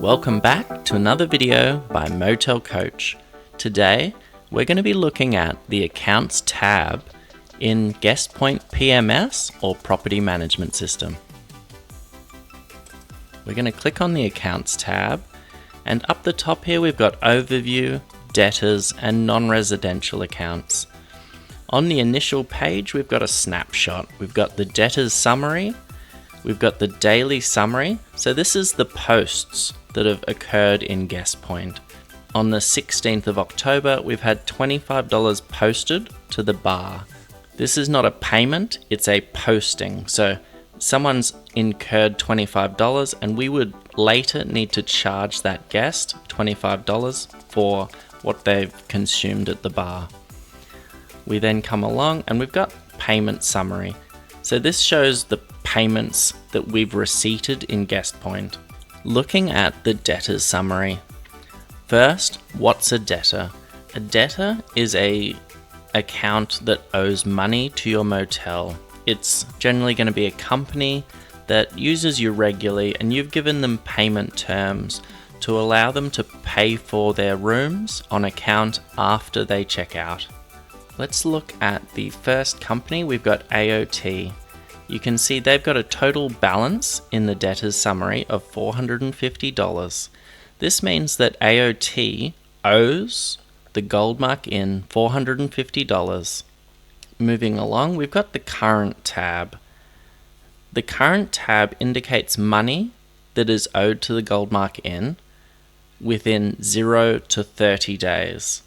Welcome back to another video by Motel Coach. Today we're going to be looking at the Accounts tab in GuestPoint PMS or Property Management System. We're going to click on the Accounts tab, and up the top here we've got Overview, Debtors and Non-Residential Accounts. On the initial page we've got a snapshot. We've got the Debtors Summary, we've got the Daily Summary. So this is the posts that have occurred in GuestPoint. On the 16th of October, we've had $25 posted to the bar. This is not a payment, it's a posting. So someone's incurred $25 and we would later need to charge that guest $25 for what they've consumed at the bar. We then come along and we've got Payment Summary. So this shows the payments that we've receipted in GuestPoint. Looking at the Debtors Summary. First, what's a debtor? A debtor is a account that owes money to your motel. It's generally going to be a company that uses you regularly and you've given them payment terms to allow them to pay for their rooms on account after they check out. Let's look at the first company. We've got AOT. You can see they've got a total balance in the debtors summary of $450. This means that AOT owes the Goldmark Inn $450. Moving along, we've got the current tab. The current tab indicates money that is owed to the Goldmark Inn within 0 to 30 days.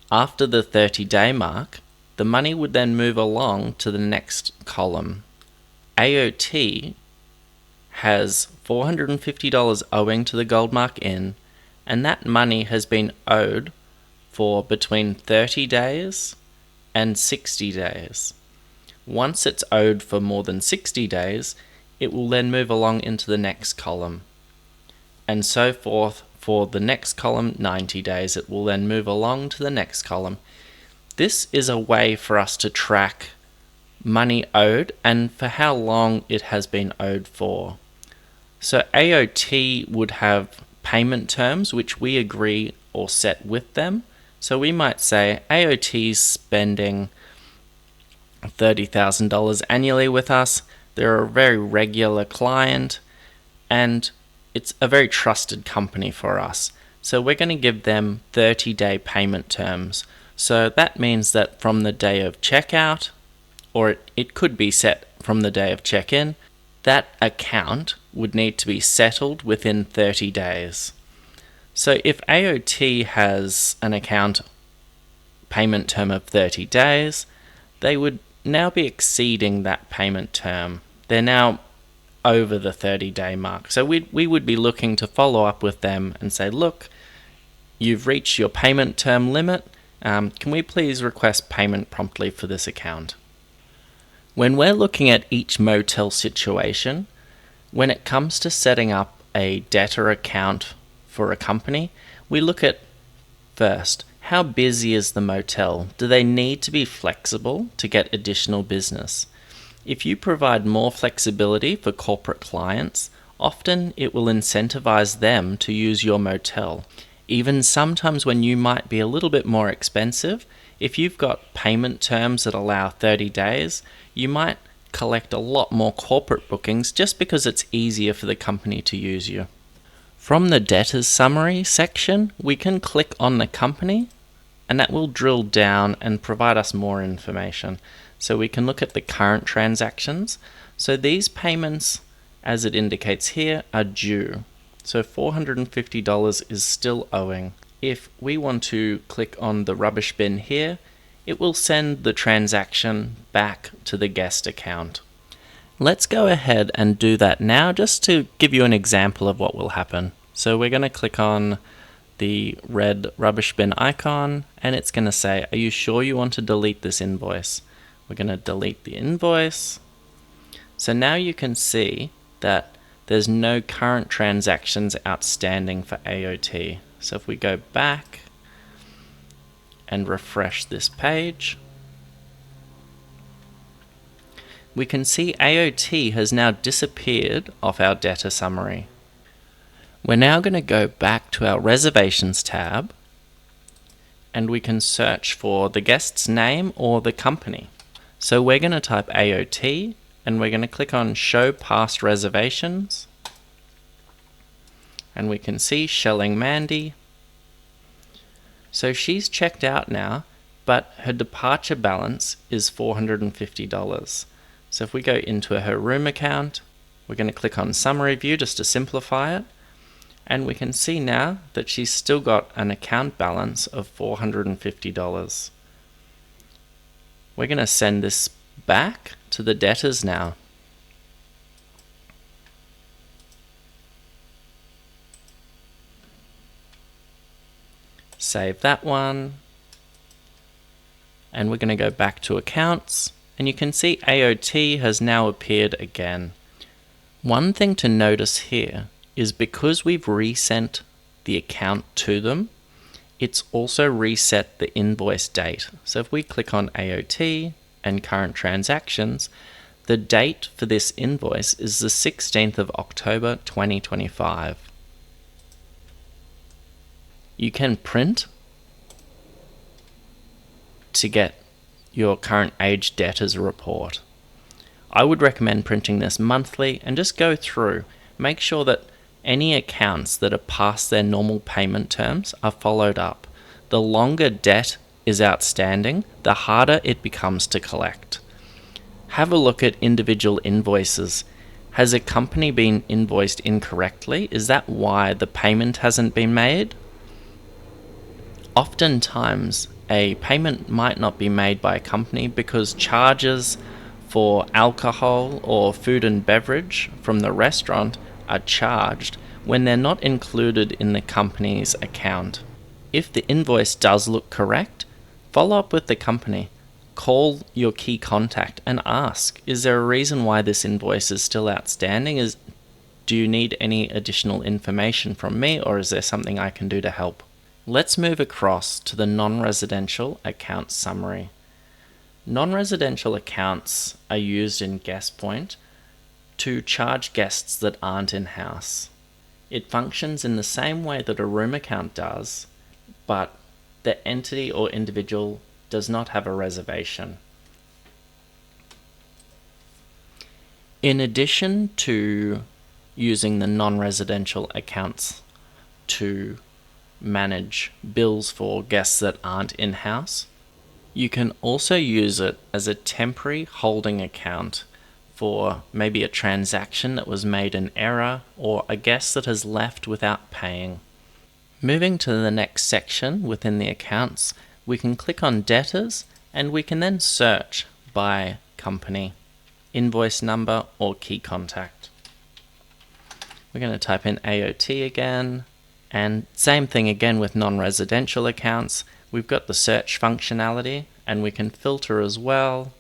After the 30-day mark, the money would then move along to the next column. AOT has $450 owing to the Goldmark Inn, and that money has been owed for between 30 days and 60 days. Once it's owed for more than 60 days, it will then move along into the next column, and so forth. For the next column, 90 days, it will then move along to the next column. This is a way for us to track money owed and for how long it has been owed for. So AOT would have payment terms which we agree or set with them. So we might say AOT's spending $30,000 annually with us. They're a very regular client and it's a very trusted company for us. So we're going to give them 30-day payment terms. So that means that from the day of checkout, or it could be set from the day of check-in, that account would need to be settled within 30 days. So if AOT has an account payment term of 30 days, they would now be exceeding that payment term. They're now over the 30-day mark. So we would be looking to follow up with them and say, look, you've reached your payment term limit. Can we please request payment promptly for this account? When we're looking at each motel situation, when it comes to setting up a debtor account for a company, we look at first, how busy is the motel? Do they need to be flexible to get additional business? If you provide more flexibility for corporate clients, often it will incentivize them to use your motel. Even sometimes when you might be a little bit more expensive, if you've got payment terms that allow 30 days, you might collect a lot more corporate bookings just because it's easier for the company to use you. From the Debtors Summary section, we can click on the company and that will drill down and provide us more information. So we can look at the current transactions. So these payments, as it indicates here, are due. So $450 is still owing. If we want to click on the rubbish bin here, it will send the transaction back to the guest account. Let's go ahead and do that now just to give you an example of what will happen. So we're going to click on the red rubbish bin icon and it's going to say, are you sure you want to delete this invoice? We're going to delete the invoice. So now you can see that there's no current transactions outstanding for AOT. So if we go back and refresh this page, we can see AOT has now disappeared off our debtor summary. We're now going to go back to our reservations tab, and we can search for the guest's name or the company. So we're going to type AOT, and we're going to click on Show Past Reservations, and we can see Shelling Mandy. So she's checked out now, but her departure balance is $450. So if we go into her room account, we're going to click on Summary View just to simplify it, and we can see now that she's still got an account balance of $450. We're going to send this back to the debtors now. Save that one, and we're going to go back to accounts, and you can see AOT has now appeared again. One thing to notice here is because we've resent the account to them, it's also reset the invoice date. So if we click on AOT and current transactions, the date for this invoice is the 16th of October 2025. You can print to get your current age debtors report. I would recommend printing this monthly and just go through. Make sure that any accounts that are past their normal payment terms are followed up. The longer debt is outstanding, the harder it becomes to collect. Have a look at individual invoices. Has a company been invoiced incorrectly? Is that why the payment hasn't been made? Oftentimes, a payment might not be made by a company because charges for alcohol or food and beverage from the restaurant are charged when they're not included in the company's account. If the invoice does look correct, follow up with the company. Call your key contact and ask, is there a reason why this invoice is still outstanding? Do you need any additional information from me, or is there something I can do to help? Let's move across to the non-residential account summary. Non-residential accounts are used in GuestPoint to charge guests that aren't in-house. It functions in the same way that a room account does, but the entity or individual does not have a reservation. In addition to using the non-residential accounts to manage bills for guests that aren't in-house, you can also use it as a temporary holding account for maybe a transaction that was made in error or a guest that has left without paying. Moving to the next section within the accounts, we can click on debtors and we can then search by company, invoice number, or key contact. We're going to type in AOT again, and same thing again with non-residential accounts. We've got the search functionality and we can filter as well.